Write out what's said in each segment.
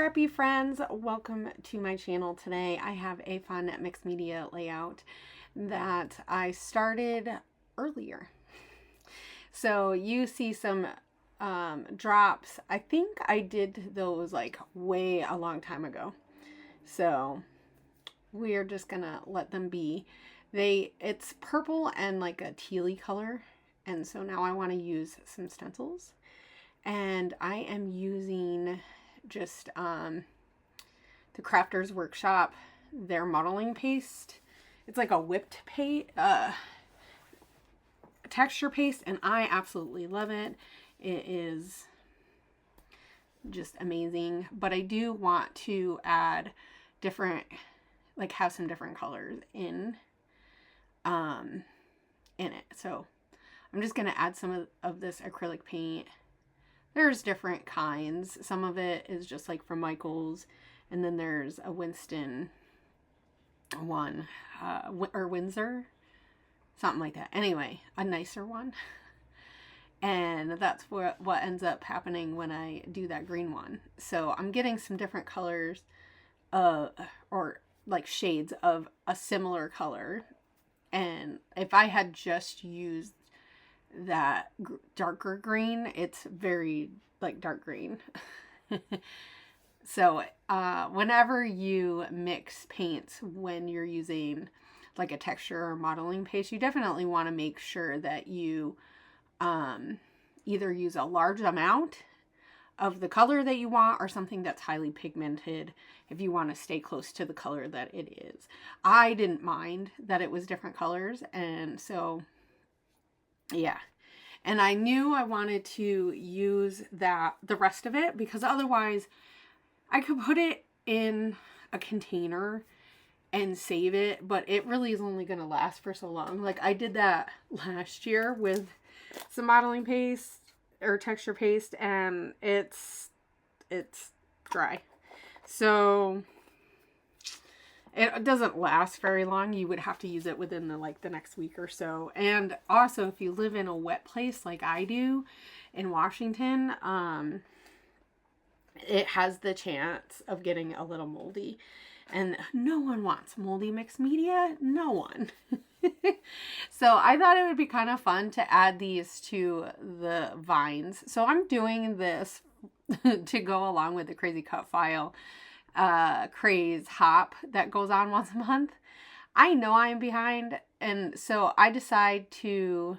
scrappy friends, welcome to my channel. Today I have a fun mixed media layout that I started earlier. So you see some drops. I think I did those like way a long time ago. So we're just gonna let them be. It's purple and like a tealy color, and so now I want to use some stencils. And I am using just the Crafters Workshop, their modeling paste. It's like a whipped texture paste, and I absolutely love it. It is just amazing. But I do want to add different, like have some different colors in it. So I'm just gonna add some of this acrylic paint. There's different kinds. Some of it is just like from Michaels, and then there's a Winston one, or Windsor, something like that. Anyway, a nicer one. And that's what ends up happening when I do that green one. So I'm getting some different colors, or like shades of a similar color. And if I had just used that darker green, it's very like dark green. So whenever you mix paints, when you're using like a texture or modeling paste, you definitely want to make sure that you either use a large amount of the color that you want, or something that's highly pigmented if you want to stay close to the color that it is. I didn't mind that it was different colors, and so yeah. And I knew I wanted to use the rest of it, because otherwise I could put it in a container and save it, but it really is only going to last for so long. Like I did that last year with some modeling paste or texture paste, and it's dry. So it doesn't last very long. You would have to use it within the next week or so. And also, if you live in a wet place like I do in Washington, it has the chance of getting a little moldy. And no one wants moldy mixed media. No one. So I thought it would be kind of fun to add these to the vines. So I'm doing this to go along with the crazy cut file craze hop that goes on once a month. I know I'm behind, and so I decide to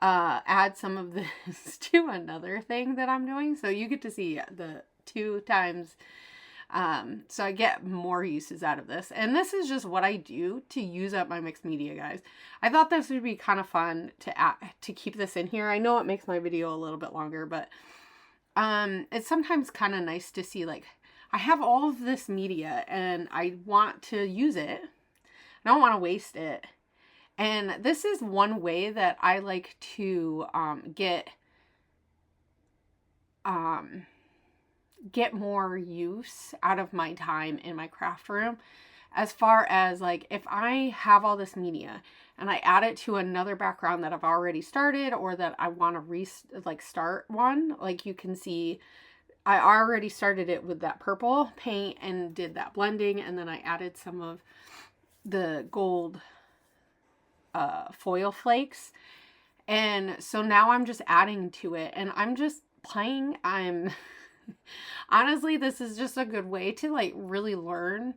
add some of this to another thing that I'm doing. So you get to see the 2 times. So I get more uses out of this. And this is just what I do to use up my mixed media, guys. I thought this would be kind of fun to keep this in here. I know it makes my video a little bit longer, but it's sometimes kind of nice to see, like, I have all of this media and I want to use it. I don't want to waste it. And this is one way that I like to get more use out of my time in my craft room, as far as like if I have all this media and I add it to another background that I've already started, or that I want to start one. Like you can see I already started it with that purple paint and did that blending, and then I added some of the gold foil flakes, and so now I'm just adding to it and I'm just playing. Honestly, this is just a good way to like really learn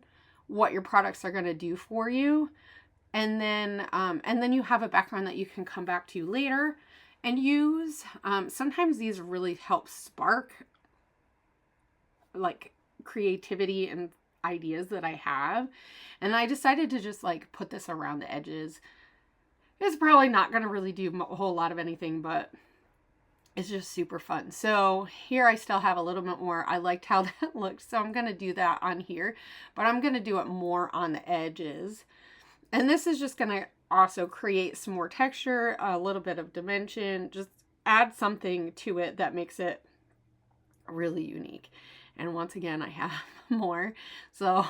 what your products are going to do for you. And then you have a background that you can come back to later and use. Sometimes these really help spark like creativity and ideas that I have. And I decided to just like put this around the edges. It's probably not going to really do a whole lot of anything, but it's just super fun. So here I still have a little bit more. I liked how that looked, so I'm going to do that on here, but I'm going to do it more on the edges. And this is just going to also create some more texture, a little bit of dimension, just add something to it that makes it really unique. And once again, I have more. So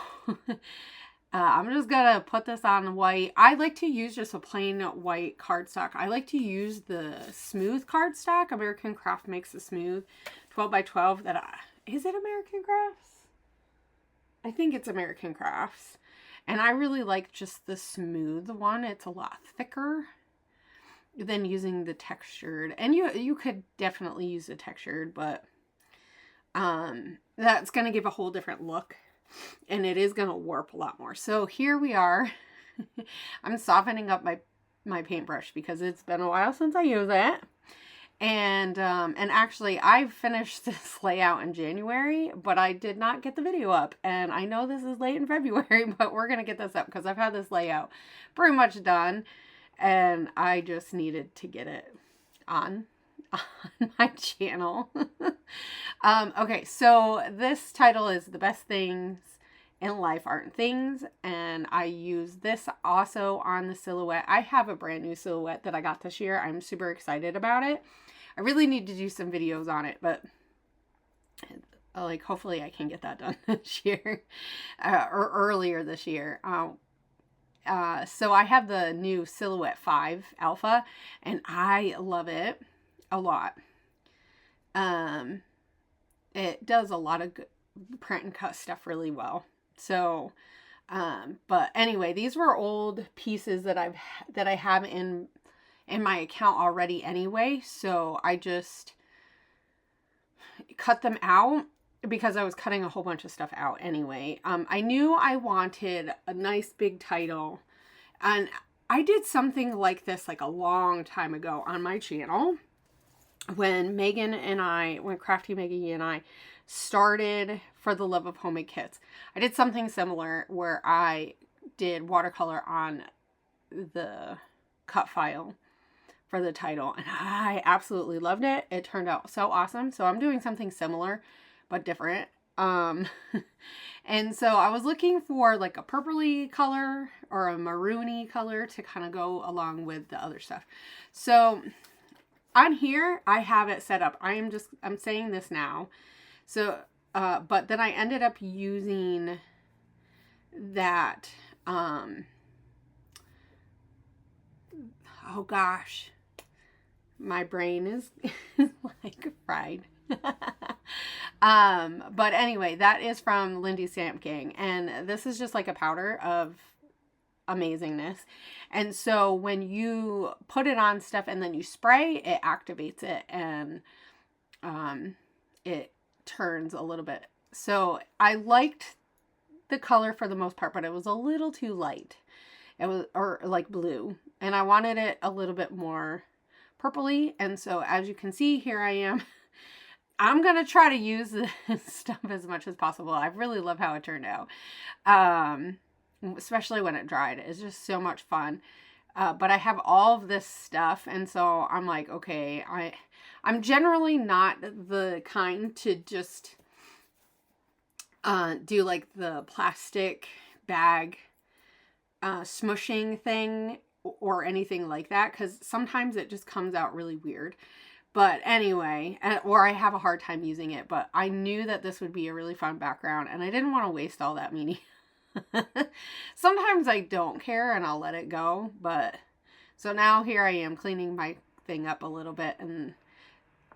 I'm just going to put this on white. I like to use just a plain white cardstock. I like to use the smooth cardstock. American Craft makes a smooth 12 by 12 that is it American Crafts? I think it's American Crafts. And I really like just the smooth one. It's a lot thicker than using the textured. And you could definitely use the textured, but that's going to give a whole different look. And it is going to warp a lot more. So here we are. I'm softening up my paintbrush because it's been a while since I used it. And actually I finished this layout in January, but I did not get the video up. And I know this is late in February, but we're going to get this up because I've had this layout pretty much done. And I just needed to get it on my channel. Okay, so this title is The Best Things in Life Aren't Things, and I use this also on the silhouette. I have a brand new silhouette that I got this year. I'm super excited about it. I really need to do some videos on it, but like hopefully I can get that done this year or earlier this year. So I have the new Silhouette 5 Alpha, and I love it a lot. It does a lot of good print and cut stuff really well. So, but anyway, these were old pieces that I have in my account already anyway. So I just cut them out because I was cutting a whole bunch of stuff out anyway. I knew I wanted a nice big title, and I did something like this like a long time ago on my channel when Crafty Megan and I started For the Love of Homemade Kits. I did something similar where I did watercolor on the cut file for the title, and I absolutely loved it. It turned out so awesome. So I'm doing something similar but different. And so I was looking for like a purpley color or a maroony color to kind of go along with the other stuff. So on here I have it set up. I'm saying this now. So but then I ended up using that oh gosh, my brain is like fried. But anyway, that is from Lindy Stamp Gang, and this is just like a powder of amazingness. And so when you put it on stuff and then you spray, it activates it, and it turns a little bit. So I liked the color for the most part, but it was a little too light. It was, or like blue, and I wanted it a little bit more purpley. And so as you can see, here I am. I'm going to try to use this stuff as much as possible. I really love how it turned out. Especially when it dried. It's just so much fun. But I have all of this stuff, and so I'm like, okay, I'm generally not the kind to just do like the plastic bag smushing thing or anything like that, because sometimes it just comes out really weird. But anyway, or I have a hard time using it, but I knew that this would be a really fun background, and I didn't want to waste all that meanie. Sometimes I don't care and I'll let it go, but so now here I am cleaning my thing up a little bit, and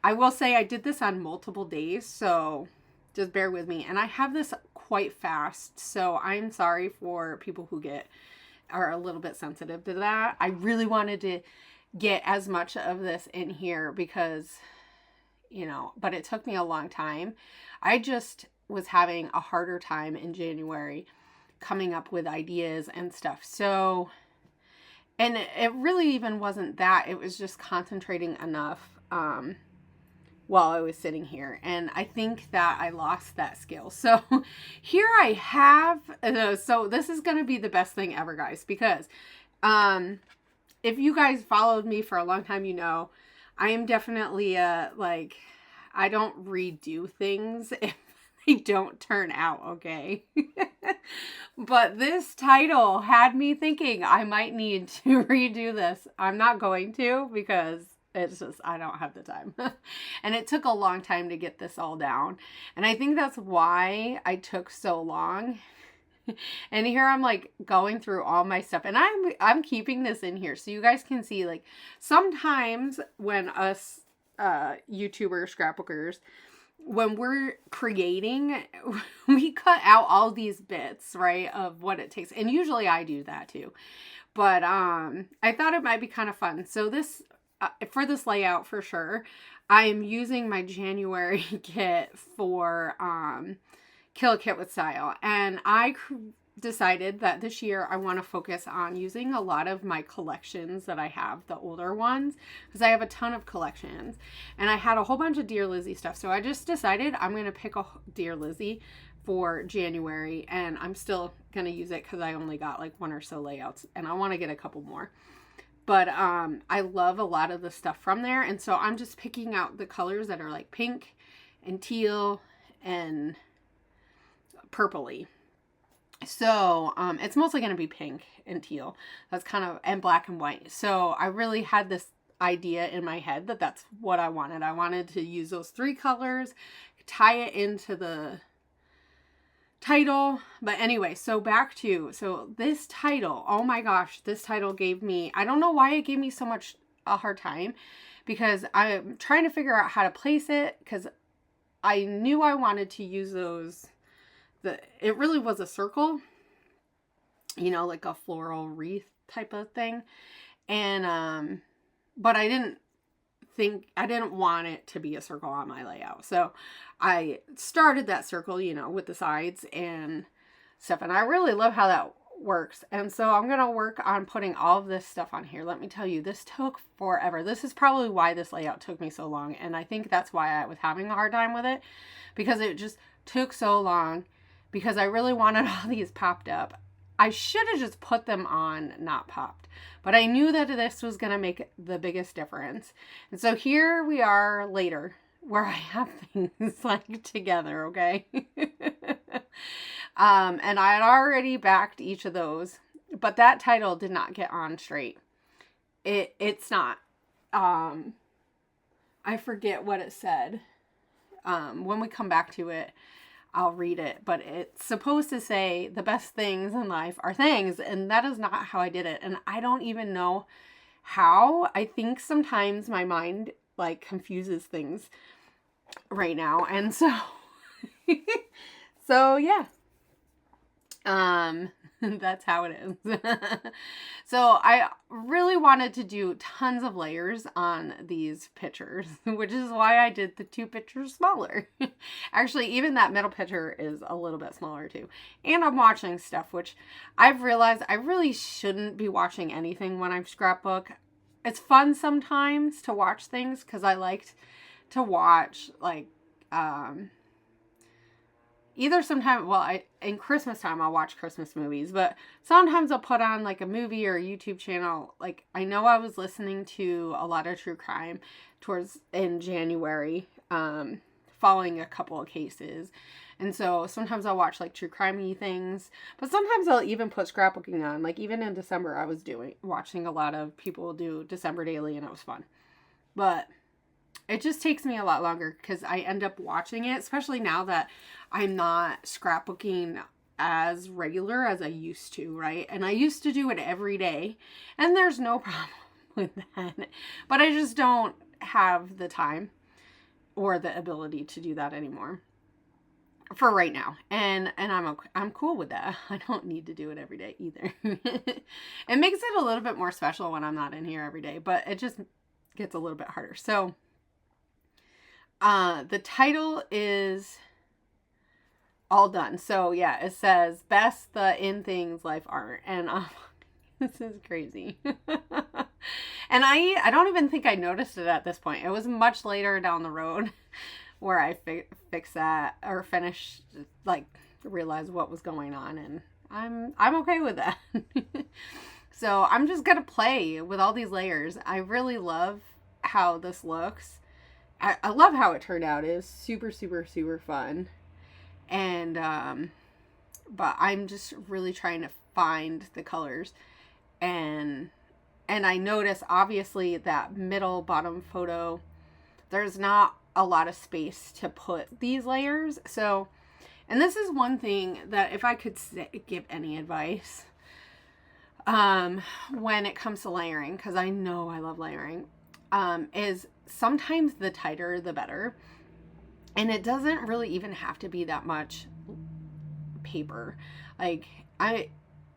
I will say I did this on multiple days, so just bear with me. And I have this quite fast, so I'm sorry for people who are a little bit sensitive to that. I really wanted to get as much of this in here because, you know, but it took me a long time. I just was having a harder time in January coming up with ideas and stuff. So, and it really even wasn't that. It was just concentrating enough while I was sitting here. And I think that I lost that skill. So here I have, so this is going to be the best thing ever, guys, because if you guys followed me for a long time, you know, I am definitely like, I don't redo things if they don't turn out okay. But this title had me thinking I might need to redo this. I'm not going to, because it's just, I don't have the time. And it took a long time to get this all down. And I think that's why I took so long. And here I'm like going through all my stuff, and I'm keeping this in here so you guys can see, like, sometimes when us YouTubers, scrapbookers, when we're creating, we cut out all these bits, right, of what it takes. And usually I do that too. But I thought it might be kind of fun. So this, for this layout for sure, I am using my January kit for Kill a Kit with Style. And I decided that this year I want to focus on using a lot of my collections that I have, the older ones, because I have a ton of collections. And I had a whole bunch of Dear Lizzie stuff. So I just decided I'm going to pick a Dear Lizzie for January, and I'm still going to use it because I only got like one or so layouts, and I want to get a couple more. But I love a lot of the stuff from there, and so I'm just picking out the colors that are like pink and teal and purpley. So it's mostly going to be pink and teal. That's kind of, and black and white. So I really had this idea in my head that that's what I wanted. I wanted to use those 3 colors, tie it into the title. But anyway, so back to, so this title, oh my gosh, this title gave me, I don't know why it gave me so much a hard time, because I'm trying to figure out how to place it, because I knew I wanted to use those, it really was a circle, you know, like a floral wreath type of thing. And but I didn't want it to be a circle on my layout. So I started that circle, you know, with the sides and stuff. And I really love how that works. And so I'm going to work on putting all of this stuff on here. Let me tell you, this took forever. This is probably why this layout took me so long. And I think that's why I was having a hard time with it, because it just took so long, because I really wanted all these popped up. I should have just put them on not popped, but I knew that this was going to make the biggest difference. And so here we are later, where I have things like together, okay? And I had already backed each of those, but that title did not get on straight. It's not. I forget what it said. When we come back to it, I'll read it, but it's supposed to say the best things in life are things, and that is not how I did it. And I don't even know how. I think sometimes my mind like confuses things right now. And so, so yeah, that's how it is. So I really wanted to do tons of layers on these pictures, which is why I did the 2 pictures smaller. Actually, even that middle picture is a little bit smaller too. And I'm watching stuff, which I've realized I really shouldn't be watching anything when I'm scrapbook. It's fun sometimes to watch things, because I liked to watch like, either sometime, well, in Christmas time, I'll watch Christmas movies, but sometimes I'll put on like a movie or a YouTube channel. Like, I know I was listening to a lot of true crime in January, following a couple of cases. And so sometimes I'll watch like true crimey things, but sometimes I'll even put scrapbooking on. Like even in December, I was watching a lot of people do December Daily, and it was fun. But it just takes me a lot longer, because I end up watching it, especially now that I'm not scrapbooking as regular as I used to, right? And I used to do it every day, and there's no problem with that. But I just don't have the time or the ability to do that anymore for right now. And I'm cool with that. I don't need to do it every day either. It makes it a little bit more special when I'm not in here every day, but it just gets a little bit harder. So the title is all done. So yeah, it says best the in things life aren't. And this is crazy. And I don't even think I noticed it at this point. It was much later down the road where I fixed that, or finished, like realized what was going on, and I'm okay with that. So I'm just gonna play with all these layers. I really love how this looks. I love how it turned out. It was super, super, super fun. And, but I'm just really trying to find the colors. And I notice obviously that middle bottom photo, there's not a lot of space to put these layers. So, and this is one thing that if I could give any advice, when it comes to layering, because I know I love layering, is sometimes the tighter the better. And it doesn't really even have to be that much paper. Like, I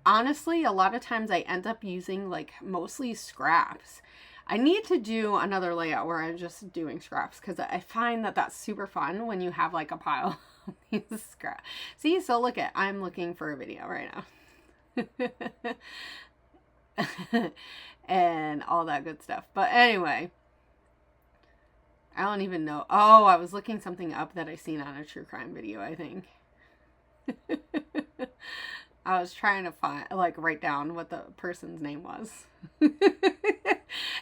honestly, a lot of times I end up using like mostly scraps. I need to do another layout where I'm just doing scraps, because I find that that's super fun when you have like a pile of these scraps. See, so look at, I'm looking for a video right now. And all that good stuff. But anyway, I don't even know. Oh, I was looking something up that I seen on a true crime video, I think. I was trying to find, like, write down what the person's name was.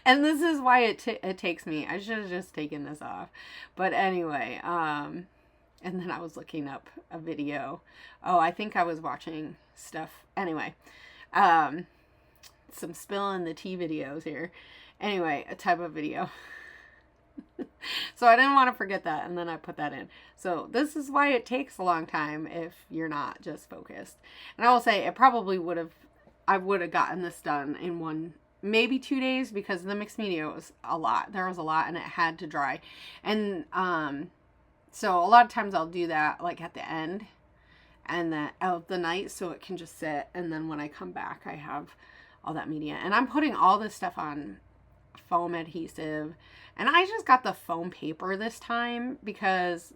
And this is why it takes me. I should have just taken this off. But anyway, and then I was looking up a video. Oh, I think I was watching stuff. Anyway, some spill in the tea videos here. Anyway, a type of video. So I didn't want to forget that, and then I put that in. So this is why it takes a long time if you're not just focused. And I will say, it probably I would have gotten this done in 1, maybe 2 days, because the mixed media was a lot. There was a lot, and it had to dry. And so a lot of times I'll do that like at the end and of the night, so it can just sit, and then when I come back I have all that media. And I'm putting all this stuff on foam adhesive, and I just got the foam paper this time because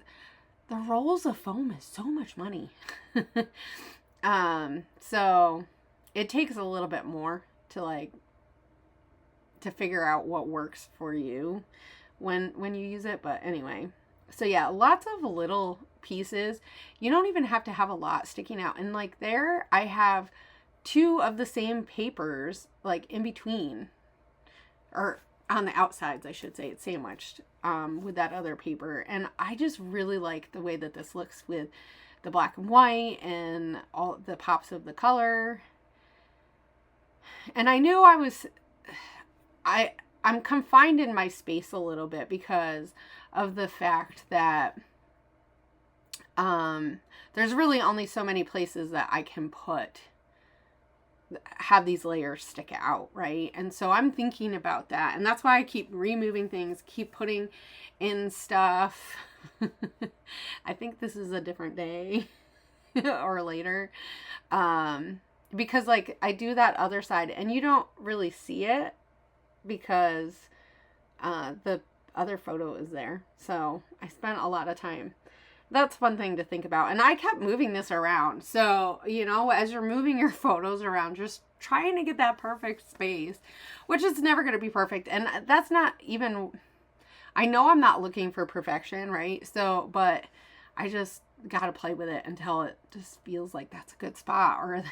the rolls of foam is so much money. So it takes a little bit more to figure out what works for you when you use it. But anyway, so yeah, lots of little pieces. You don't even have to have a lot sticking out. And like there, I have 2 of the same papers like in between, or on the outsides, I should say. It's sandwiched with that other paper. And I just really like the way that this looks with the black and white and all the pops of the color. And I knew I'm confined in my space a little bit because of the fact that there's really only so many places that I can have these layers stick out, right? And so I'm thinking about that, and that's why I keep removing things, keep putting in stuff. I think this is a different day or later, because like I do that other side and you don't really see it because the other photo is there. So I spent a lot of time. That's one thing to think about. And I kept moving this around. So, you know, as you're moving your photos around, just trying to get that perfect space, which is never going to be perfect. And that's not even, I know I'm not looking for perfection, right? So, but I just got to play with it until it just feels like that's a good spot, or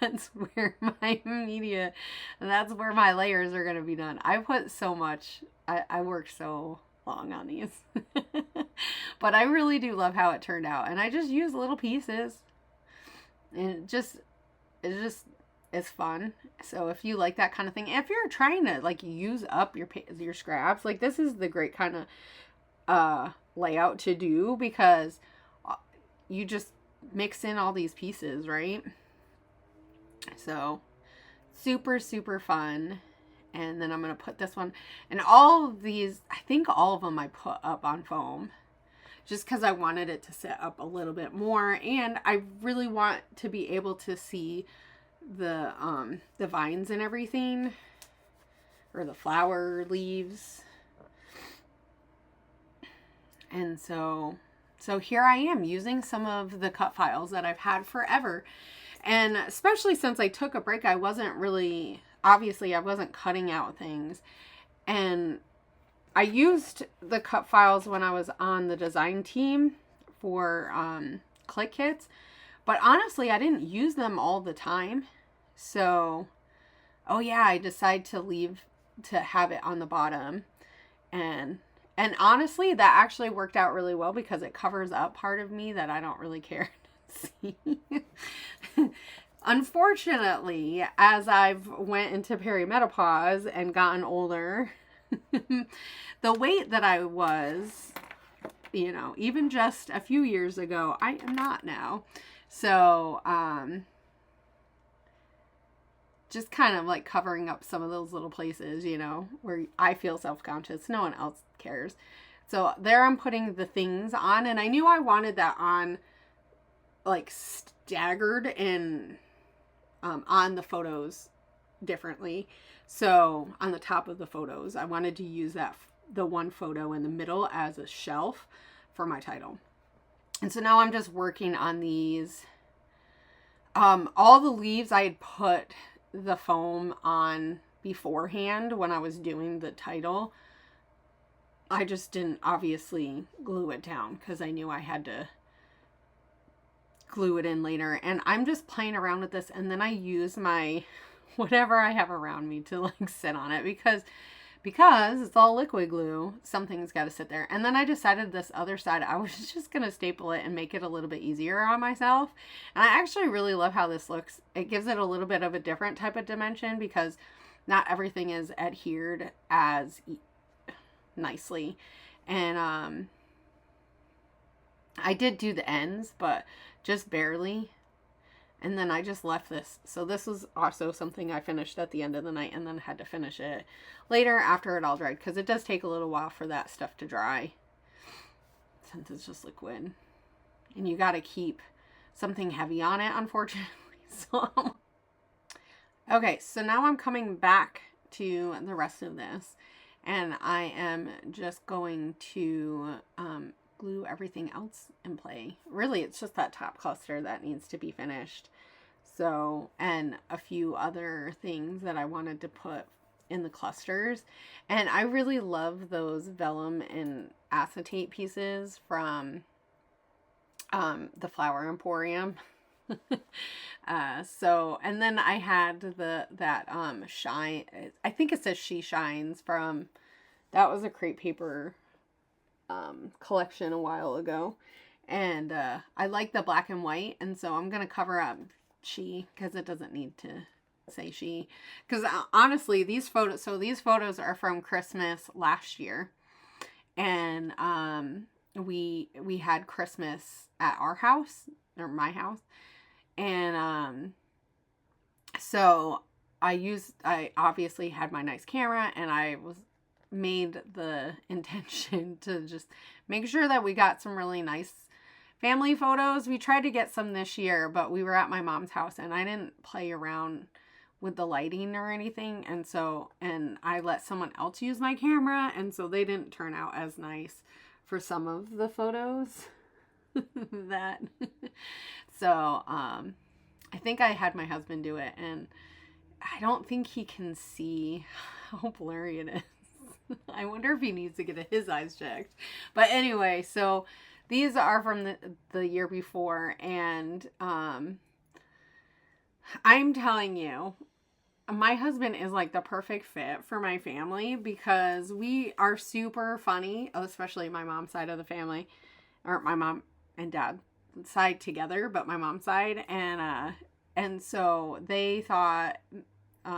that's where my media, that's where my layers are going to be done. I put so much, I worked so long on these. But I really do love how it turned out, and I just use little pieces, and it's fun. So if you like that kind of thing, if you're trying to like use up your scraps, like this is the great kind of layout to do, because you just mix in all these pieces, right? So super, super fun. And then I'm going to put this one, and all of these, I think all of them I put up on foam just because I wanted it to sit up a little bit more. And I really want to be able to see the vines and everything, or the flower leaves. And so here I am using some of the cut files that I've had forever. And especially since I took a break, I wasn't cutting out things. And I used the cut files when I was on the design team for click kits. But honestly, I didn't use them all the time. So, oh yeah, I decided to have it on the bottom. And honestly, that actually worked out really well because it covers up part of me that I don't really care to see. Unfortunately, as I've went into perimenopause and gotten older, the weight that I was, you know, even just a few years ago, I am not now. So, just kind of like covering up some of those little places, you know, where I feel self-conscious. No one else cares. So there I'm putting the things on, and I knew I wanted that on like staggered and on the photos differently. So on the top of the photos, I wanted to use that the one photo in the middle as a shelf for my title. And so now I'm just working on these. All the leaves I had put the foam on beforehand when I was doing the title. I just didn't obviously glue it down because I knew I had to glue it in later. And I'm just playing around with this, and then I use my whatever I have around me to like sit on it because it's all liquid glue. Something's got to sit there. And then I decided this other side, I was just going to staple it and make it a little bit easier on myself. And I actually really love how this looks. It gives it a little bit of a different type of dimension because not everything is adhered as nicely. And I did do the ends, but just barely. And then I just left this. So this was also something I finished at the end of the night and then had to finish it later after it all dried, because it does take a little while for that stuff to dry since it's just liquid. And you got to keep something heavy on it, unfortunately. So okay, so now I'm coming back to the rest of this, and I am just going to glue everything else in play. Really, it's just that top cluster that needs to be finished. So, and a few other things that I wanted to put in the clusters. And I really love those vellum and acetate pieces from the Flower Emporium. So, and then I had that shine, I think it says She Shines from, that was a crepe paper collection a while ago, and I like the black and white, and so I'm gonna cover up she because it doesn't need to say she, because honestly these photos are from Christmas last year, and we had Christmas at our house, or my house, and so I obviously had my nice camera, and I made the intention to just make sure that we got some really nice family photos. We tried to get some this year, but we were at my mom's house and I didn't play around with the lighting or anything, and I let someone else use my camera, and so they didn't turn out as nice for some of the photos that so I think I had my husband do it, and I don't think he can see how blurry it is. I wonder if he needs to get his eyes checked. But anyway, so these are from the year before, and I'm telling you, my husband is like the perfect fit for my family because we are super funny, especially my mom's side of the family, or my mom and dad side together, but my mom's side, and so they thought,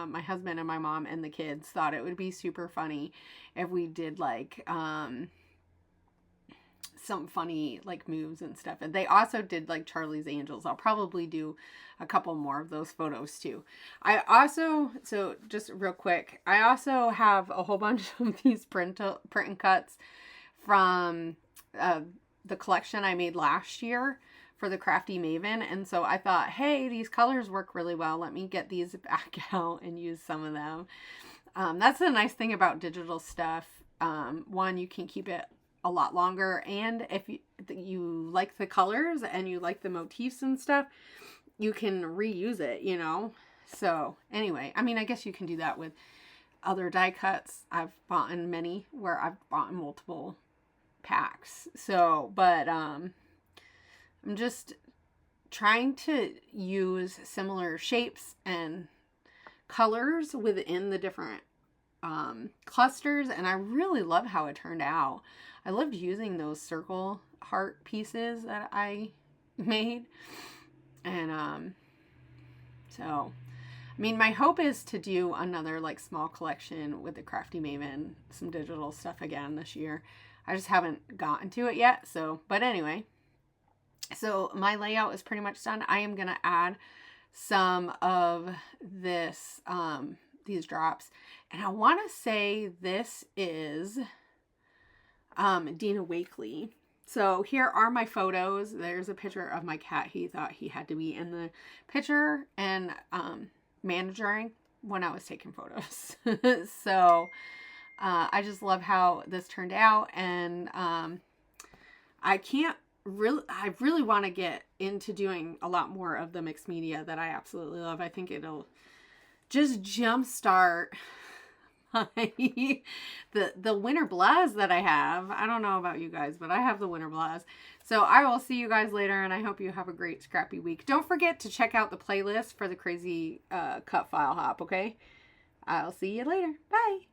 my husband and my mom and the kids thought it would be super funny if we did like some funny like moves and stuff. And they also did like Charlie's Angels. I'll probably do a couple more of those photos too. I also, so just real quick, I also have a whole bunch of these print and cuts from the collection I made last year for the Crafty Maven, and so I thought, hey, these colors work really well, let me get these back out and use some of them. That's the nice thing about digital stuff. One, you can keep it a lot longer, and if you like the colors and you like the motifs and stuff, you can reuse it, you know. So anyway, I mean, I guess you can do that with other die cuts. I've bought in many where I've bought multiple packs. So, but I'm just trying to use similar shapes and colors within the different clusters, and I really love how it turned out. I loved using those circle heart pieces that I made, and so I mean, my hope is to do another like small collection with the Crafty Maven, some digital stuff again this year. I just haven't gotten to it yet. So, but anyway, so my layout is pretty much done. I am going to add some of this, these drops. And I want to say this is Dina Wakely. So here are my photos. There's a picture of my cat. He thought he had to be in the picture, and managing when I was taking photos. So I just love how this turned out, and I really want to get into doing a lot more of the mixed media that I absolutely love. I think it'll just jumpstart the winter blast that I have. I don't know about you guys, but I have the winter blast. So I will see you guys later, and I hope you have a great scrappy week. Don't forget to check out the playlist for the crazy cut file hop, okay? I'll see you later. Bye.